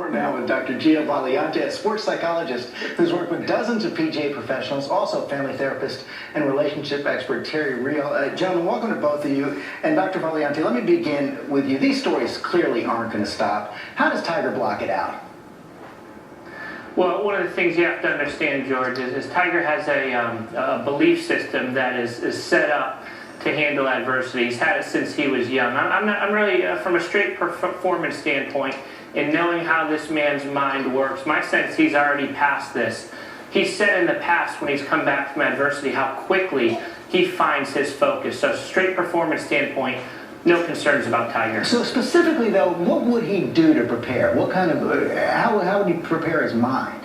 We're now with Dr. Gio Valiante, a sports psychologist who's worked with dozens of PGA professionals, also family therapist and relationship expert Terry Real. Gentlemen, welcome to both of you. And Dr. Valiante, let me begin with you. These stories clearly aren't going to stop. How does Tiger block it out? Well, one of the things you have to understand, George, is Tiger has a belief system that is set up to handle adversity. He's had it since he was young. I'm really, from a straight performance standpoint, in knowing how this man's mind works, my sense he's already past this. He's said in the past when he's come back from adversity how quickly he finds his focus. So straight performance standpoint, no concerns about Tiger. So specifically though, what would he do to prepare? What kind of, how would he prepare his mind?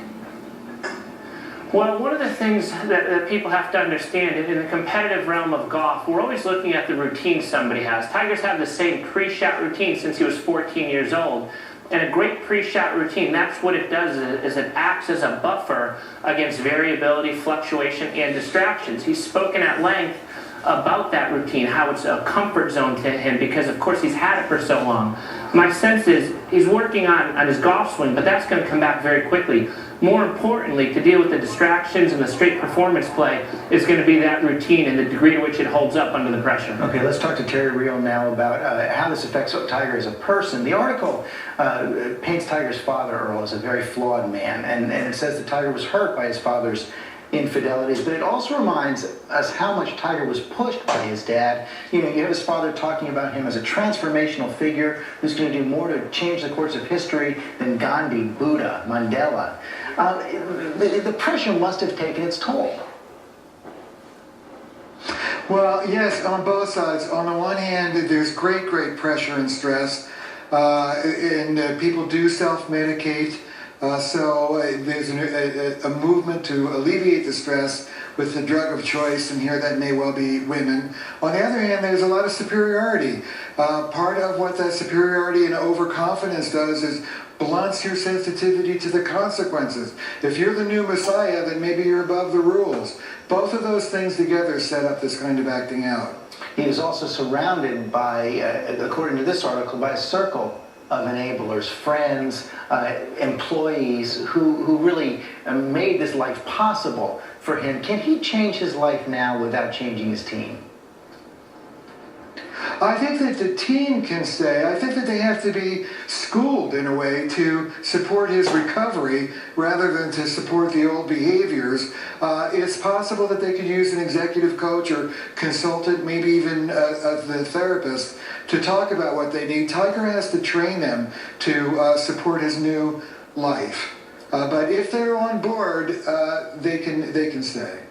Well, one of the things that people have to understand in the competitive realm of golf, we're always looking at the routine somebody has. Tiger's had the same pre-shot routine since he was 14 years old. And a great pre-shot routine, that's what it does, is it acts as a buffer against variability, fluctuation, and distractions. He's spoken at length about that routine, how it's a comfort zone to him because, of course, he's had it for so long. My sense is he's working on his golf swing, but that's going to come back very quickly. More importantly, to deal with the distractions and the straight performance play is going to be that routine and the degree to which it holds up under the pressure. Okay, let's talk to Terry Real now about how this affects Tiger as a person. The article paints Tiger's father, Earl, as a very flawed man, and it says that Tiger was hurt by his father's infidelities, but it also reminds us how much Tiger was pushed by his dad. You know, you have his father talking about him as a transformational figure who's going to do more to change the course of history than Gandhi, Buddha, Mandela. The pressure must have taken its toll. Well, yes, on both sides. On the one hand, there's great pressure and stress, and people do self-medicate. So there's a movement to alleviate the stress with the drug of choice, and here that may well be women. On the other hand, there's a lot of superiority. Part of what that superiority and overconfidence does is blunts your sensitivity to the consequences. If you're the new Messiah, then maybe you're above the rules. Both of those things together set up this kind of acting out. He is also surrounded by, according to this article, by a circle of enablers, friends, employees who really made this life possible for him. Can he change his life now without changing his team? I think that the team can stay. I think that they have to be schooled in a way to support his recovery rather than to support the old behaviors. It's possible that they could use an executive coach or consultant, maybe even the therapist, to talk about what they need. Tiger has to train them to support his new life. But if they're on board, they can stay.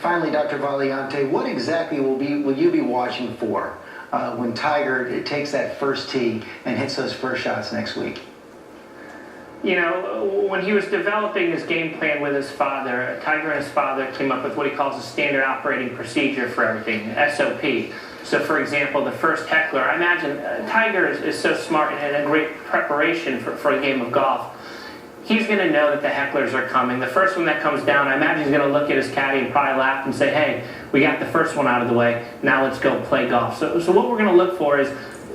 Finally, Dr. Valiante, what exactly will you be watching for when Tiger takes that first tee and hits those first shots next week? You know, when he was developing his game plan with his father, Tiger and his father came up with what he calls a standard operating procedure for everything, SOP. So, for example, the first heckler, I imagine Tiger is so smart and a great preparation for a game of golf. He's going to know that the hecklers are coming. The first one that comes down, I imagine he's going to look at his caddy and probably laugh and say, hey, we got the first one out of the way, now let's go play golf. So what we're going to look for is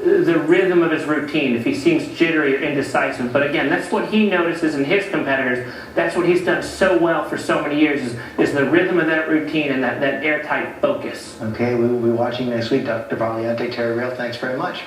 the rhythm of his routine, if he seems jittery or indecisive. But again, that's what he notices in his competitors. That's what he's done so well for so many years is the rhythm of that routine and that airtight focus. Okay, we will be watching next week. Dr. Valiante, Terry Real, thanks very much.